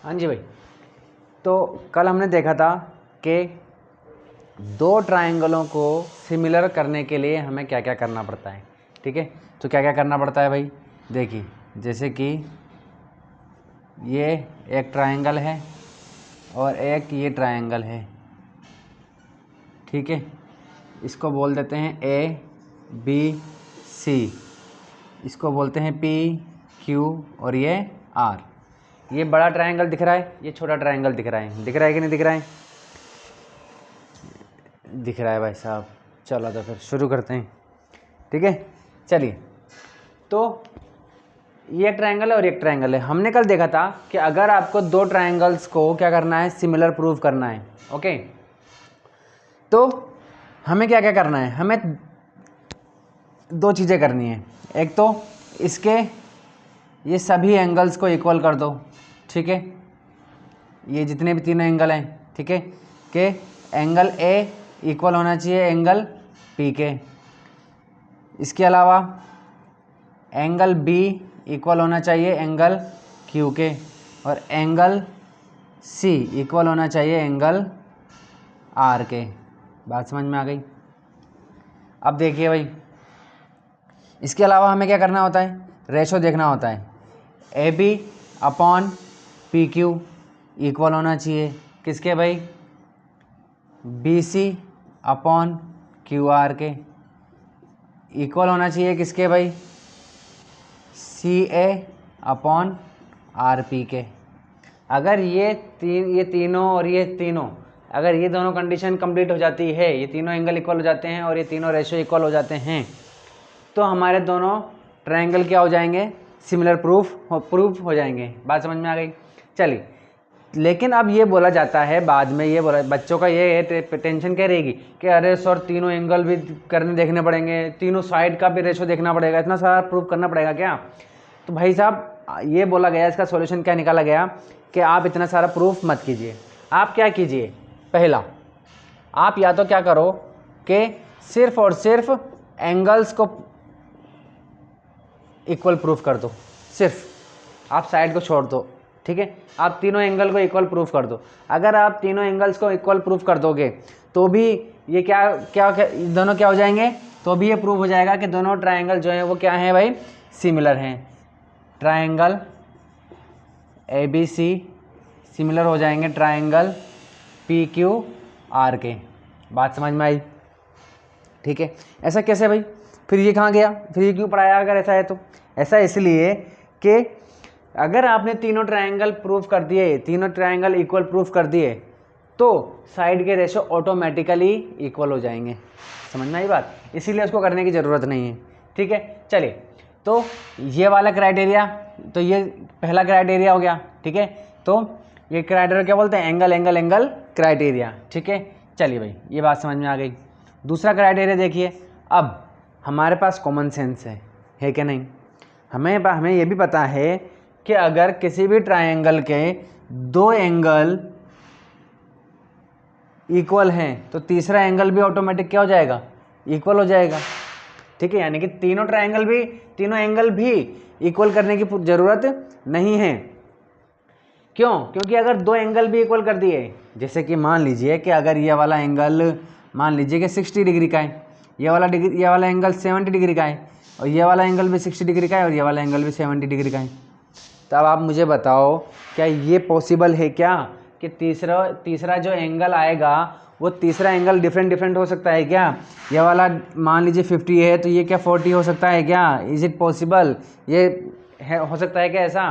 हाँ जी भाई, तो कल हमने देखा था कि दो ट्रायंगलों को सिमिलर करने के लिए हमें क्या क्या करना पड़ता है। ठीक है, तो क्या क्या करना पड़ता है भाई, देखिए जैसे कि ये एक ट्रायंगल है और एक ये ट्रायंगल है। ठीक है, इसको बोल देते हैं ए बी सी, इसको बोलते हैं पी क्यू और ये आर। ये बड़ा ट्रायंगल दिख रहा है, ये छोटा ट्रायंगल दिख रहा है, दिख रहा है कि नहीं दिख रहा है? दिख रहा है भाई साहब। चलो तो फिर शुरू करते हैं। ठीक है, चलिए। तो ये एक ट्रायंगल है और एक ट्रायंगल है। हमने कल देखा था कि अगर आपको दो ट्रायंगल्स को क्या करना है, सिमिलर प्रूव करना है। ओके, तो हमें क्या क्या करना है, हमें दो चीज़ें करनी है। एक तो इसके ये सभी एंगल्स को इक्वल कर दो। ठीक है, ये जितने भी तीनों एंगल हैं, ठीक है, कि एंगल ए इक्वल होना चाहिए एंगल पी के। इसके अलावा एंगल बी इक्वल होना चाहिए एंगल क्यू के, और एंगल सी इक्वल होना चाहिए एंगल आर के। बात समझ में आ गई? अब देखिए भाई, इसके अलावा हमें क्या करना होता है, रेशो देखना होता है। A B upon P Q equal होना चाहिए किसके भाई, B C upon Q R के। इक्वल होना चाहिए किसके भाई, C A upon R P के। अगर ये तीनों और ये तीनों, अगर ये दोनों कंडीशन कंप्लीट हो जाती है, ये तीनों एंगल इक्वल हो जाते हैं और ये तीनों रेशो इक्वल हो जाते हैं, तो हमारे दोनों ट्रायंगल क्या हो जाएंगे, सिमिलर प्रूफ हो जाएंगे। बात समझ में आ गई? चलिए, लेकिन अब ये बोला जाता है बाद में, ये बोला बच्चों का ये टेंशन क्या रहेगी कि अरे सर तीनों एंगल भी करने देखने पड़ेंगे, तीनों साइड का भी रेशो देखना पड़ेगा, इतना सारा प्रूफ करना पड़ेगा क्या? तो भाई साहब ये बोला गया, इसका सॉल्यूशन क्या निकाला गया कि आप इतना सारा प्रूफ मत कीजिए। आप क्या कीजिए, पहला आप या तो क्या करो कि सिर्फ और सिर्फ एंगल्स को इक्वल प्रूफ कर दो, सिर्फ आप साइड को छोड़ दो। ठीक है, आप तीनों एंगल को इक्वल प्रूफ कर दो। अगर आप तीनों एंगल्स को इक्वल प्रूफ कर दोगे तो भी ये क्या दोनों क्या हो जाएंगे, तो भी ये प्रूफ हो जाएगा कि दोनों ट्रायंगल जो है वो क्या है भाई, सिमिलर हैं। Triangle A B C similar हो जाएंगे ट्रायंगल पी क्यू आर के। बात समझ में आई? ठीक है, ऐसा कैसे भाई, फिर ये कहाँ गया, फिर ये क्यों पढ़ाया अगर ऐसा है तो? ऐसा इसलिए कि अगर आपने तीनों ट्रायंगल प्रूफ कर दिए, तीनों ट्रायंगल इक्वल प्रूफ कर दिए, तो साइड के रेशो ऑटोमेटिकली इक्वल हो जाएंगे। समझ में आई बात? इसीलिए उसको करने की ज़रूरत नहीं है। ठीक है, चलिए, तो ये वाला क्राइटेरिया, तो ये पहला क्राइटेरिया हो गया। ठीक है, तो ये क्राइटेरिया क्या बोलते हैं, एंगल एंगल एंगल क्राइटेरिया। ठीक है, चलिए भाई ये बात समझ में आ गई। दूसरा क्राइटेरिया देखिए, अब हमारे पास कॉमन सेंस है कि नहीं? हमें ये भी पता है कि अगर किसी भी ट्रायंगल के दो एंगल इक्वल हैं तो तीसरा एंगल भी ऑटोमेटिक क्या हो जाएगा, इक्वल हो जाएगा। ठीक है, यानी कि तीनों एंगल भी इक्वल करने की ज़रूरत नहीं है। क्यों? क्योंकि अगर दो एंगल भी इक्वल कर दिए, जैसे कि मान लीजिए कि अगर ये वाला एंगल मान लीजिए कि 60 डिग्री का है, ये वाला एंगल 70 डिग्री का है, और ये वाला एंगल भी 60 डिग्री का है, और ये वाला एंगल भी 70 डिग्री का है। तो अब आप मुझे बताओ, क्या ये पॉसिबल है क्या कि तीसरा जो एंगल आएगा वो तीसरा एंगल डिफरेंट हो सकता है क्या? ये वाला मान लीजिए 50 है तो ये क्या 40 हो सकता है क्या? Is it possible? ये हो सकता है क्या ऐसा?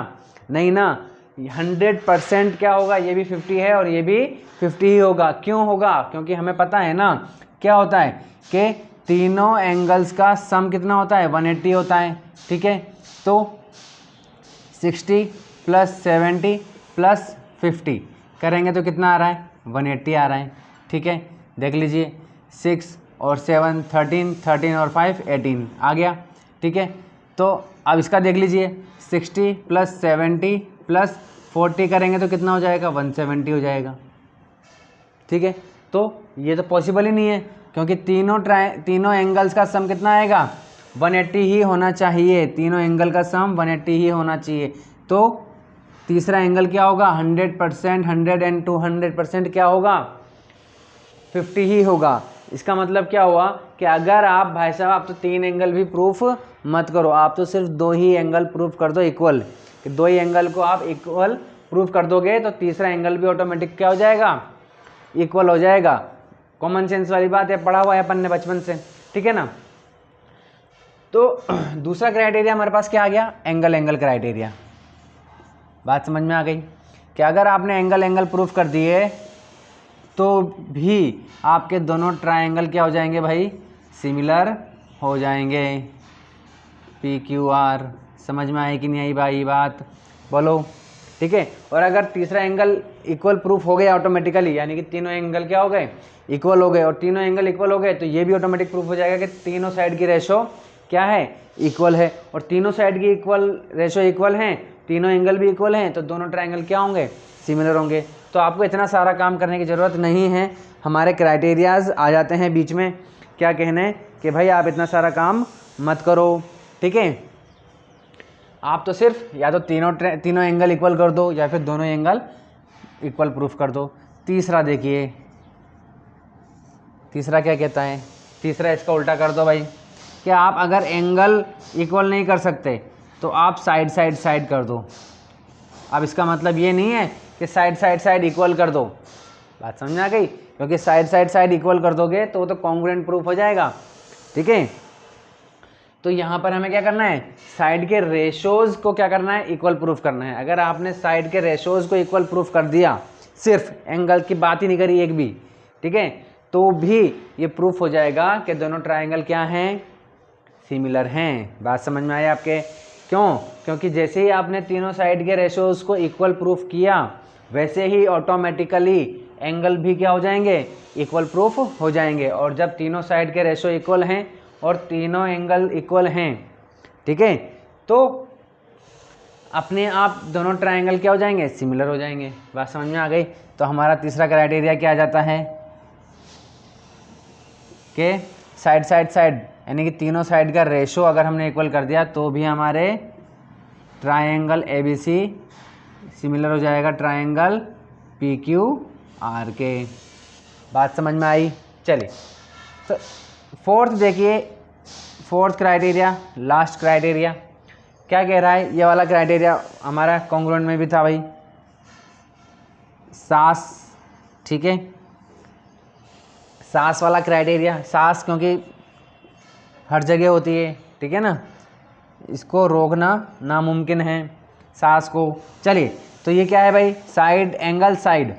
नहीं ना, 100% क्या होगा, ये भी 50 है और ये भी 50 ही होगा। क्यों होगा? क्योंकि हमें पता है ना क्या होता है कि तीनों एंगल्स का सम कितना होता है, 180 होता है। ठीक है, तो 60 + 70 + 50 करेंगे तो कितना आ रहा है, 180 आ रहा है। ठीक है, देख लीजिए 6 और 7 13, 13 और 5 18 आ गया। ठीक है, तो अब इसका देख लीजिए 60 + 70 + 40 करेंगे तो कितना हो जाएगा, 170 हो जाएगा। ठीक है, तो ये तो पॉसिबल ही नहीं है क्योंकि तीनों एंगल्स का सम कितना आएगा, 180 ही होना चाहिए। तीनों एंगल का सम 180 ही होना चाहिए। तो तीसरा एंगल क्या होगा 100%, 100 एंड 200% क्या होगा 50 ही होगा। इसका मतलब क्या हुआ कि अगर आप भाई साहब आप तो 3 एंगल भी प्रूफ मत करो, आप तो सिर्फ 2 ही एंगल प्रूफ कर दो इक्वल, कि 2 ही एंगल को आप इक्वल प्रूफ कर दोगे तो तीसरा एंगल भी ऑटोमेटिक क्या हो जाएगा इक्वल हो जाएगा। कॉमन सेंस वाली बात है, पढ़ा हुआ है अपन ने बचपन से, ठीक है ना। तो दूसरा क्राइटेरिया हमारे पास क्या आ गया एंगल एंगल क्राइटेरिया। बात समझ में आ गई कि अगर आपने एंगल एंगल प्रूफ कर दिए तो भी आपके दोनों ट्रायंगल क्या हो जाएंगे भाई सिमिलर हो जाएंगे। PQR समझ में आई कि नहीं आई भाई बात, बोलो, ठीक है। और अगर तीसरा एंगल इक्वल प्रूफ हो गया ऑटोमेटिकली, यानी कि तीनों एंगल क्या हो गए इक्वल हो गए, और तीनों एंगल इक्वल हो गए तो ये भी ऑटोमेटिक प्रूफ हो जाएगा कि तीनों साइड की रेशो क्या है इक्वल है, और तीनों साइड की इक्वल रेशो इक्वल हैं, तीनों एंगल भी इक्वल हैं, तो दोनों ट्रायंगल क्या होंगे सिमिलर होंगे। तो आपको इतना सारा काम करने की ज़रूरत नहीं है, हमारे क्राइटेरियाज आ जाते हैं बीच में। क्या कहने कि भाई आप इतना सारा काम मत करो, ठीक है। आप तो सिर्फ या तो तीनों एंगल इक्वल कर दो या फिर दोनों एंगल इक्वल प्रूफ कर दो। तीसरा देखिए, तीसरा क्या कहता है, तीसरा इसका उल्टा कर दो भाई, कि आप अगर एंगल इक्वल नहीं कर सकते तो आप साइड साइड साइड कर दो। अब इसका मतलब ये नहीं है कि साइड साइड साइड इक्वल कर दो, बात समझ में आ गई, क्योंकि साइड साइड साइड इक्वल कर दोगे तो वो तो कॉन्ग्रुएंट प्रूफ हो जाएगा, ठीक है। तो यहाँ पर हमें क्या करना है साइड के रेशोज़ को क्या करना है इक्वल प्रूफ करना है। अगर आपने साइड के रेशोज़ को इक्वल प्रूफ कर दिया, सिर्फ एंगल की बात ही नहीं करी एक भी, ठीक है, तो भी ये प्रूफ हो जाएगा कि दोनों ट्रायंगल क्या हैं सिमिलर हैं। बात समझ में आई आपके, क्यों, क्योंकि जैसे ही आपने तीनों साइड के रेशोज़ को इक्वल प्रूफ किया वैसे ही ऑटोमेटिकली एंगल भी क्या हो जाएंगे इक्वल प्रूफ हो जाएंगे। और जब तीनों साइड के रेशो इक्वल हैं और तीनों एंगल इक्वल हैं, ठीक है, तो अपने आप दोनों ट्रायंगल क्या हो जाएंगे सिमिलर हो जाएंगे। बात समझ में आ गई। तो हमारा तीसरा क्राइटेरिया क्या आ जाता है कि साइड साइड साइड, यानी कि तीनों साइड का रेशो अगर हमने इक्वल कर दिया तो भी हमारे ट्रायंगल ABC सिमिलर हो जाएगा ट्रायंगल PQR के। बात समझ में आई। चलिए तो फोर्थ देखिए, फोर्थ क्राइटेरिया लास्ट क्राइटेरिया क्या कह रहा है। ये वाला क्राइटेरिया हमारा कॉन्ग्रुएंट में भी था भाई, सास, ठीक है, सास वाला क्राइटेरिया। सास क्योंकि हर जगह होती है, ठीक है ना, इसको रोकना नामुमकिन है सास को। चलिए तो ये क्या है भाई साइड एंगल साइड,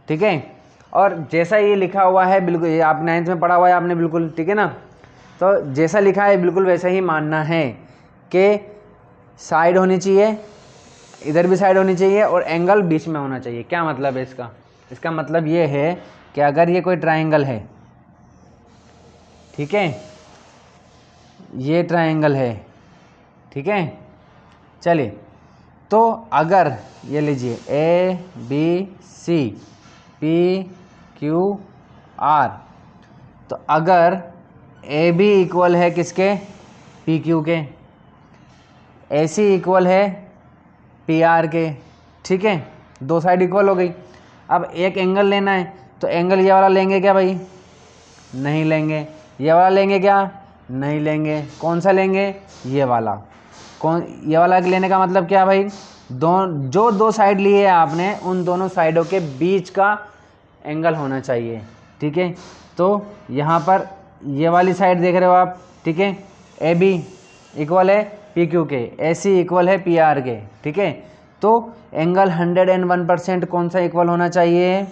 ठीक है, और जैसा ये लिखा हुआ है बिल्कुल, ये आप 9th में पढ़ा हुआ है आपने बिल्कुल, ठीक है ना। तो जैसा लिखा है बिल्कुल वैसे ही मानना है कि साइड होनी चाहिए, इधर भी साइड होनी चाहिए और एंगल बीच में होना चाहिए। क्या मतलब है इसका, इसका मतलब ये है कि अगर ये कोई ट्रायंगल है, ठीक है, ये ट्रायंगल है, ठीक है, चलिए तो अगर ये लीजिए ABC PQR, तो अगर AB इक्वल है किसके PQ के, AC इक्वल है PR के, ठीक है, दो साइड इक्वल हो गई। अब एक एंगल लेना है तो एंगल ये वाला लेंगे क्या भाई, नहीं लेंगे। ये वाला लेंगे क्या, नहीं लेंगे। कौन सा लेंगे, ये वाला। कौन, ये वाला लेने का मतलब क्या भाई, जो दो साइड लिए है आपने उन दोनों साइडों के बीच का एंगल होना चाहिए, ठीक है। तो यहाँ पर ये वाली साइड देख रहे हो आप, ठीक है, AB इक्वल है PQ के, AC इक्वल है PR के, ठीक है। तो एंगल 101% कौन सा इक्वल होना चाहिए,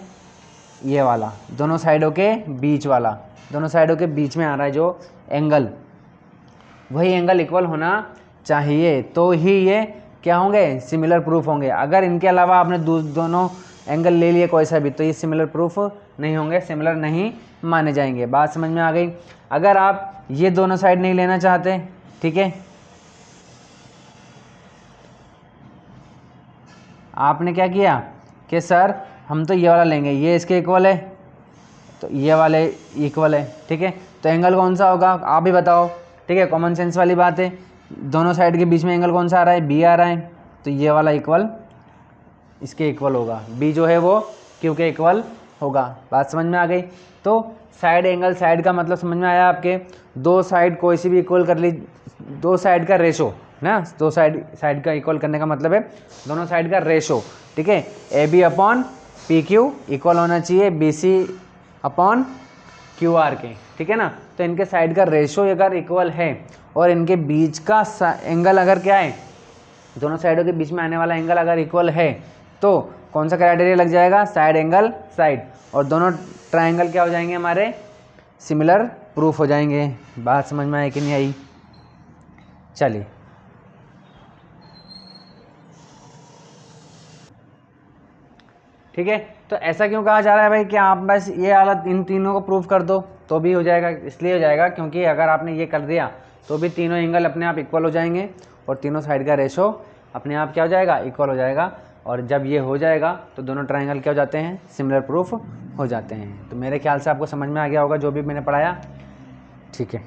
ये वाला, दोनों साइडों के बीच वाला, दोनों साइडों के बीच में आ रहा है जो एंगल, वही एंगल इक्वल होना चाहिए, तो ही ये क्या होंगे सिमिलर प्रूफ होंगे। अगर इनके अलावा आपने दोनों एंगल ले लिए कोई सा भी, तो ये सिमिलर प्रूफ नहीं होंगे, सिमिलर नहीं माने जाएंगे। बात समझ में आ गई। अगर आप ये दोनों साइड नहीं लेना चाहते, ठीक है, आपने क्या किया कि सर हम तो ये वाला लेंगे, ये इसके इक्वल है तो ये वाले इक्वल है, ठीक है, तो एंगल कौन सा होगा आप भी बताओ, ठीक है, कॉमन सेंस वाली बात है। दोनों साइड के बीच में एंगल कौन सा आ रहा है, B आ रहा है, तो ये वाला इक्वल इसके इक्वल होगा, बी जो है वो क्यू के इक्वल होगा। बात समझ में आ गई। तो साइड एंगल, साइड का मतलब समझ में आया आपके, दो साइड कोई सी भी इक्वल कर ली, दो साइड का रेशो ना, दो साइड का इक्वल करने का मतलब है दोनों साइड का रेशो, ठीक है। A B upon P Q equal होना चाहिए B C upon Q R के, ठीक है ना। तो इनके साइड का रेशो अगर इक्वल है और इनके बीच का एंगल अगर क्या है, दोनों साइडों के बीच में आने वाला एंगल अगर इक्वल है तो कौन सा क्राइटेरिया लग जाएगा, साइड एंगल साइड, और दोनों ट्राइंगल क्या हो जाएंगे हमारे, सिमिलर प्रूफ हो जाएंगे। बात समझ में आई कि नहीं आई? चलिए ठीक है। तो ऐसा क्यों कहा जा रहा है भाई कि आप बस ये हालत इन तीनों को प्रूफ कर दो तो भी हो जाएगा? इसलिए हो जाएगा क्योंकि अगर आपने ये कर दिया तो भी तीनों एंगल अपने आप इक्वल हो जाएंगे और तीनों साइड का रेशो अपने आप क्या हो जाएगा, इक्वल हो जाएगा। और जब ये हो जाएगा तो दोनों ट्राइंगल क्या हो जाते हैं, सिमिलर प्रूफ हो जाते हैं। तो मेरे ख्याल से आपको समझ में आ गया होगा जो भी मैंने पढ़ाया, ठीक है।